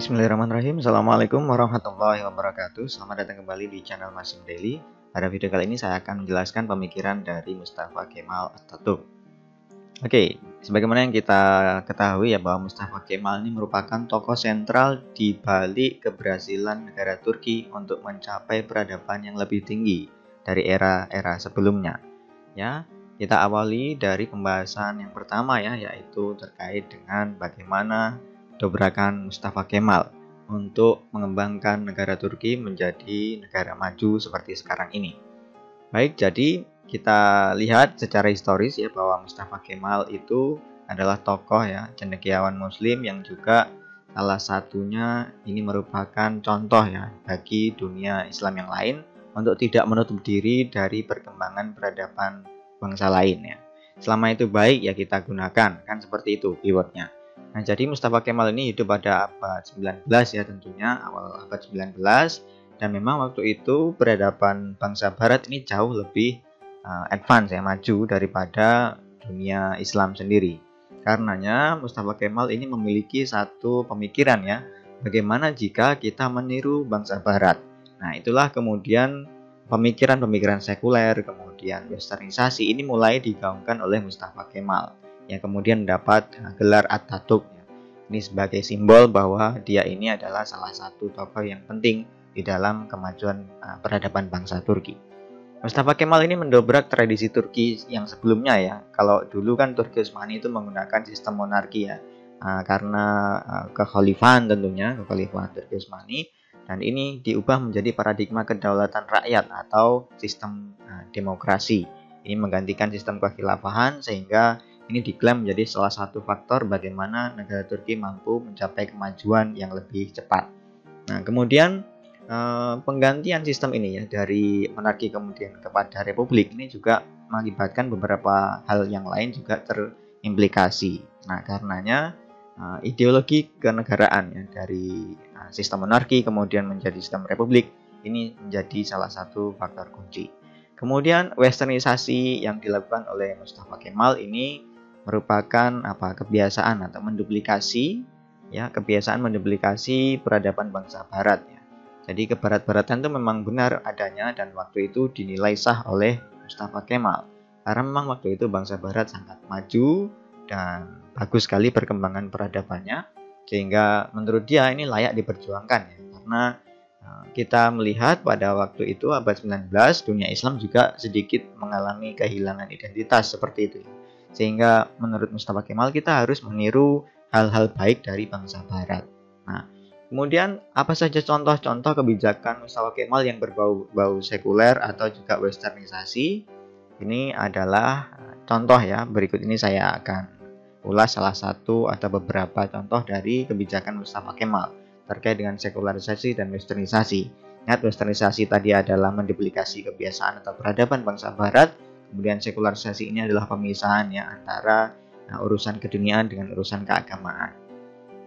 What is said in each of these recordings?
Bismillahirrahmanirrahim. Assalamualaikum warahmatullahi wabarakatuh. Selamat datang kembali di channel Masim Daily. Pada video kali ini saya akan menjelaskan pemikiran dari Mustafa Kemal Atatürk. Oke, sebagaimana yang kita ketahui ya bahwa Mustafa Kemal ini merupakan tokoh sentral di balik keberhasilan negara Turki untuk mencapai peradaban yang lebih tinggi dari era-era sebelumnya. Ya, kita awali dari pembahasan yang pertama ya, yaitu terkait dengan bagaimana dobrakan Mustafa Kemal untuk mengembangkan negara Turki menjadi negara maju seperti sekarang ini. Baik, jadi kita lihat secara historis ya bahwa Mustafa Kemal itu adalah tokoh ya cendekiawan Muslim yang juga salah satunya ini merupakan contoh ya bagi dunia Islam yang lain untuk tidak menutup diri dari perkembangan peradaban bangsa lain ya. Selama itu baik ya kita gunakan, kan seperti itu keywordnya. Nah, jadi Mustafa Kemal ini hidup pada abad 19 ya tentunya, awal abad 19, dan memang waktu itu peradaban bangsa barat ini jauh lebih advance ya, maju daripada dunia Islam sendiri. Karenanya Mustafa Kemal ini memiliki satu pemikiran ya, bagaimana jika kita meniru bangsa barat. Nah, itulah kemudian pemikiran-pemikiran sekuler, kemudian westernisasi ini mulai digaungkan oleh Mustafa Kemal yang kemudian mendapat gelar Atatürk. Ini sebagai simbol bahwa dia ini adalah salah satu tokoh yang penting di dalam kemajuan peradaban bangsa Turki. Mustafa Kemal ini mendobrak tradisi Turki yang sebelumnya ya. Kalau dulu kan Turki Utsmani itu menggunakan sistem monarki ya, karena kekhalifahan tentunya, kekhalifahan Turki Utsmani, dan ini diubah menjadi paradigma kedaulatan rakyat atau sistem demokrasi. Ini menggantikan sistem kekhilafahan sehingga ini diklaim menjadi salah satu faktor bagaimana negara Turki mampu mencapai kemajuan yang lebih cepat. Nah, kemudian penggantian sistem ini ya dari monarki kemudian kepada republik ini juga mengakibatkan beberapa hal yang lain juga terimplikasi. Nah, karenanya ideologi kenegaraan ya dari sistem monarki kemudian menjadi sistem republik ini menjadi salah satu faktor kunci. Kemudian westernisasi yang dilakukan oleh Mustafa Kemal ini merupakan kebiasaan atau menduplikasi ya, kebiasaan menduplikasi peradaban bangsa barat ya. Jadi kebarat-baratan itu memang benar adanya dan waktu itu dinilai sah oleh Mustafa Kemal karena memang waktu itu bangsa barat sangat maju dan bagus sekali perkembangan peradabannya, sehingga menurut dia ini layak diperjuangkan ya, karena kita melihat pada waktu itu abad 19 dunia Islam juga sedikit mengalami kehilangan identitas seperti itu ya. Sehingga menurut Mustafa Kemal kita harus meniru hal-hal baik dari bangsa barat. Nah, kemudian apa saja contoh-contoh kebijakan Mustafa Kemal yang berbau sekuler atau juga westernisasi? Ini adalah contoh ya, berikut ini saya akan ulas salah satu atau beberapa contoh dari kebijakan Mustafa Kemal terkait dengan sekularisasi dan westernisasi. Ingat, westernisasi tadi adalah menduplikasi kebiasaan atau peradaban bangsa barat. Kemudian sekularisasi ini adalah pemisahan ya antara urusan keduniaan dengan urusan keagamaan.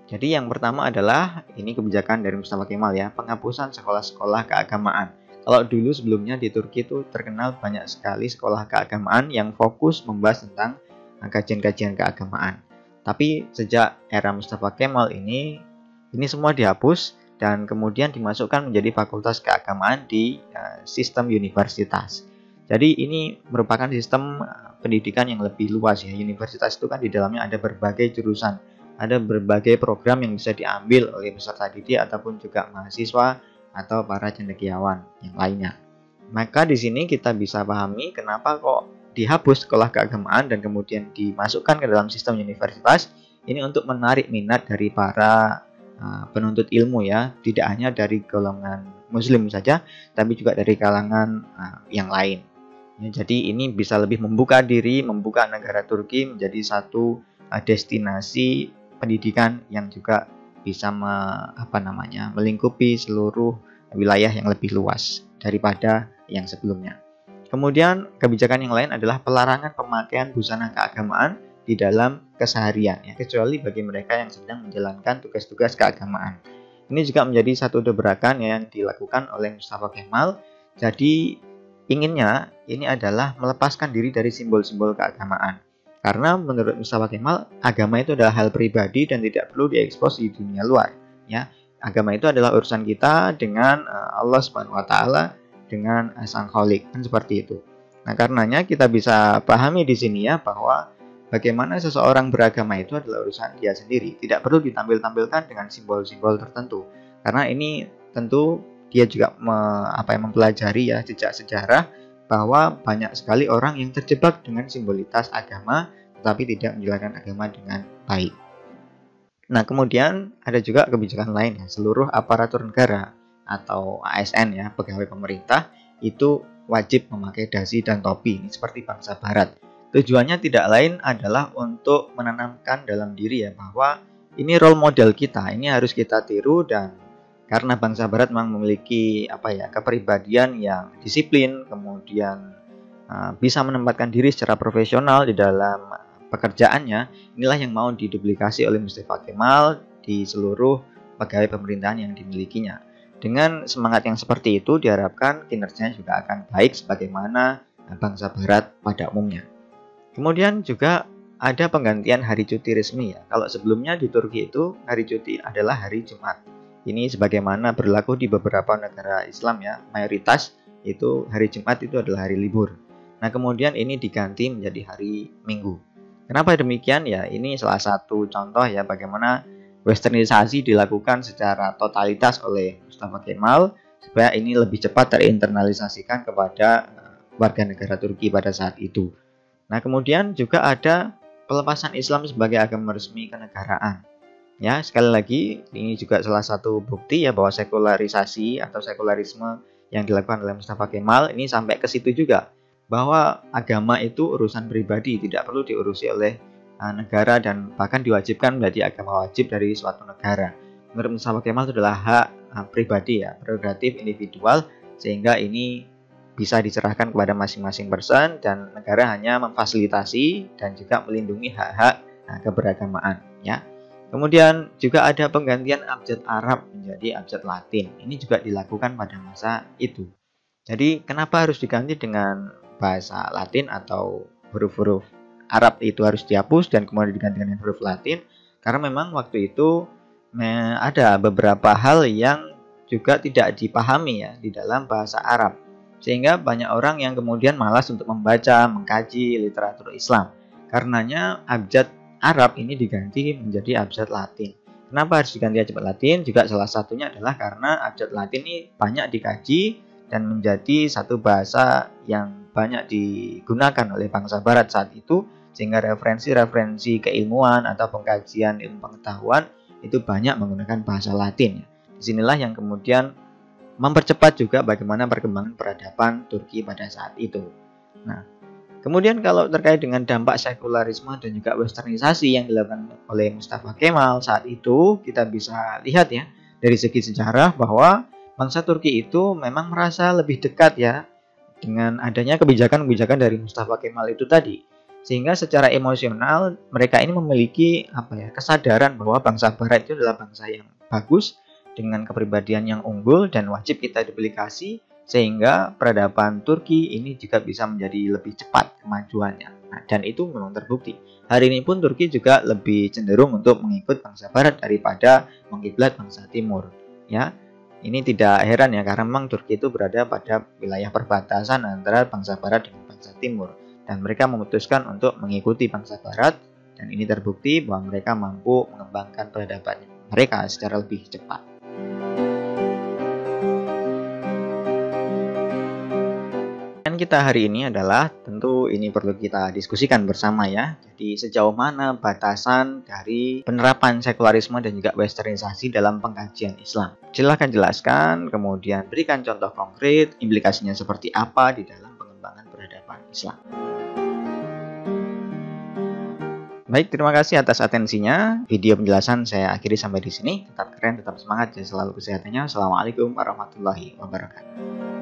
Jadi yang pertama adalah ini kebijakan dari Mustafa Kemal ya, penghapusan sekolah-sekolah keagamaan. Kalau dulu sebelumnya di Turki itu terkenal banyak sekali sekolah keagamaan yang fokus membahas tentang kajian-kajian keagamaan. Tapi sejak era Mustafa Kemal ini semua dihapus dan kemudian dimasukkan menjadi fakultas keagamaan di sistem universitas. Jadi ini merupakan sistem pendidikan yang lebih luas ya. Universitas itu kan di dalamnya ada berbagai jurusan, ada berbagai program yang bisa diambil oleh peserta didik ataupun juga mahasiswa atau para cendekiawan yang lainnya. Maka di sini kita bisa pahami kenapa kok dihapus sekolah keagamaan dan kemudian dimasukkan ke dalam sistem universitas, ini untuk menarik minat dari para penuntut ilmu ya, tidak hanya dari golongan Muslim saja, tapi juga dari kalangan yang lain. Ya, jadi ini bisa lebih membuka diri, membuka negara Turki menjadi satu destinasi pendidikan yang juga bisa melingkupi seluruh wilayah yang lebih luas daripada yang sebelumnya. Kemudian kebijakan yang lain adalah pelarangan pemakaian busana keagamaan di dalam keseharian ya, kecuali bagi mereka yang sedang menjalankan tugas-tugas keagamaan. Ini juga menjadi satu dobrakan yang dilakukan oleh Mustafa Kemal. Jadi inginnya ini adalah melepaskan diri dari simbol-simbol keagamaan. Karena menurut Mustafa Kemal, agama itu adalah hal pribadi dan tidak perlu diekspos di dunia luar. Ya, agama itu adalah urusan kita dengan Allah Subhanahu wa taala, dengan Sang Khalik, kan seperti itu. Nah, karenanya kita bisa pahami di sini ya bahwa bagaimana seseorang beragama itu adalah urusan dia sendiri, tidak perlu ditampil-tampilkan dengan simbol-simbol tertentu. Karena ini tentu dia juga mempelajari ya jejak sejarah bahwa banyak sekali orang yang terjebak dengan simbolitas agama tetapi tidak menjalankan agama dengan baik. Nah, kemudian ada juga kebijakan lain ya, seluruh aparatur negara atau ASN ya, pegawai pemerintah itu wajib memakai dasi dan topi, ini seperti bangsa barat. Tujuannya tidak lain adalah untuk menanamkan dalam diri ya bahwa ini role model kita, ini harus kita tiru, dan karena bangsa barat memang memiliki kepribadian yang disiplin, kemudian bisa menempatkan diri secara profesional di dalam pekerjaannya, inilah yang mau diduplikasi oleh Mustafa Kemal di seluruh pegawai pemerintahan yang dimilikinya. Dengan semangat yang seperti itu diharapkan kinerjanya juga akan baik sebagaimana bangsa barat pada umumnya. Kemudian juga ada penggantian hari cuti resmi ya. Kalau sebelumnya di Turki itu hari cuti adalah hari Jumat. Ini sebagaimana berlaku di beberapa negara Islam ya, mayoritas itu hari Jumat itu adalah hari libur. Nah, kemudian ini diganti menjadi hari Minggu. Kenapa demikian ya? Ini salah satu contoh ya bagaimana westernisasi dilakukan secara totalitas oleh Mustafa Kemal supaya ini lebih cepat terinternalisasikan kepada warga negara Turki pada saat itu. Nah, kemudian juga ada pelepasan Islam sebagai agama resmi kenegaraan. Ya, sekali lagi ini juga salah satu bukti ya bahwa sekularisasi atau sekularisme yang dilakukan oleh Mustafa Kemal ini sampai ke situ juga, bahwa agama itu urusan pribadi, tidak perlu diurusi oleh negara dan bahkan diwajibkan menjadi agama wajib dari suatu negara. Menurut Mustafa Kemal itu adalah hak pribadi ya, prerogatif individual, sehingga ini bisa diserahkan kepada masing-masing person dan negara hanya memfasilitasi dan juga melindungi hak-hak keberagamaan ya. Kemudian juga ada penggantian abjad Arab menjadi abjad Latin. Ini juga dilakukan pada masa itu. Jadi kenapa harus diganti dengan bahasa Latin atau huruf-huruf Arab itu harus dihapus dan kemudian diganti dengan huruf Latin? Karena memang waktu itu ada beberapa hal yang juga tidak dipahami ya di dalam bahasa Arab, sehingga banyak orang yang kemudian malas untuk membaca, mengkaji literatur Islam. Karenanya abjad Arab ini diganti menjadi abjad Latin. Kenapa harus diganti abjad Latin? Juga salah satunya adalah karena abjad Latin ini banyak dikaji dan menjadi satu bahasa yang banyak digunakan oleh bangsa barat saat itu, sehingga referensi-referensi keilmuan atau pengkajian ilmu pengetahuan itu banyak menggunakan bahasa Latin. Disinilah yang kemudian mempercepat juga bagaimana perkembangan peradaban Turki pada saat itu. Nah, kemudian kalau terkait dengan dampak sekularisme dan juga westernisasi yang dilakukan oleh Mustafa Kemal saat itu, kita bisa lihat ya dari segi sejarah bahwa bangsa Turki itu memang merasa lebih dekat ya dengan adanya kebijakan-kebijakan dari Mustafa Kemal itu tadi. Sehingga secara emosional mereka ini memiliki kesadaran bahwa bangsa barat itu adalah bangsa yang bagus dengan kepribadian yang unggul dan wajib kita duplikasi, sehingga peradaban Turki ini juga bisa menjadi lebih cepat kemajuannya. Nah, dan itu memang terbukti. Hari ini pun Turki juga lebih cenderung untuk mengikut bangsa barat daripada mengkiblat bangsa timur. Ya, ini tidak heran ya karena memang Turki itu berada pada wilayah perbatasan antara bangsa barat dengan bangsa timur, dan mereka memutuskan untuk mengikuti bangsa barat, dan ini terbukti bahwa mereka mampu mengembangkan peradaban mereka secara lebih cepat. Kita hari ini adalah tentu ini perlu kita diskusikan bersama ya. Jadi sejauh mana batasan dari penerapan sekularisme dan juga westernisasi dalam pengkajian Islam? Silahkan jelaskan, kemudian berikan contoh konkret, implikasinya seperti apa di dalam pengembangan peradaban Islam. Baik, terima kasih atas atensinya. Video penjelasan saya akhiri sampai di sini. Tetap keren, tetap semangat, dan selalu kesehatannya. Assalamualaikum warahmatullahi wabarakatuh.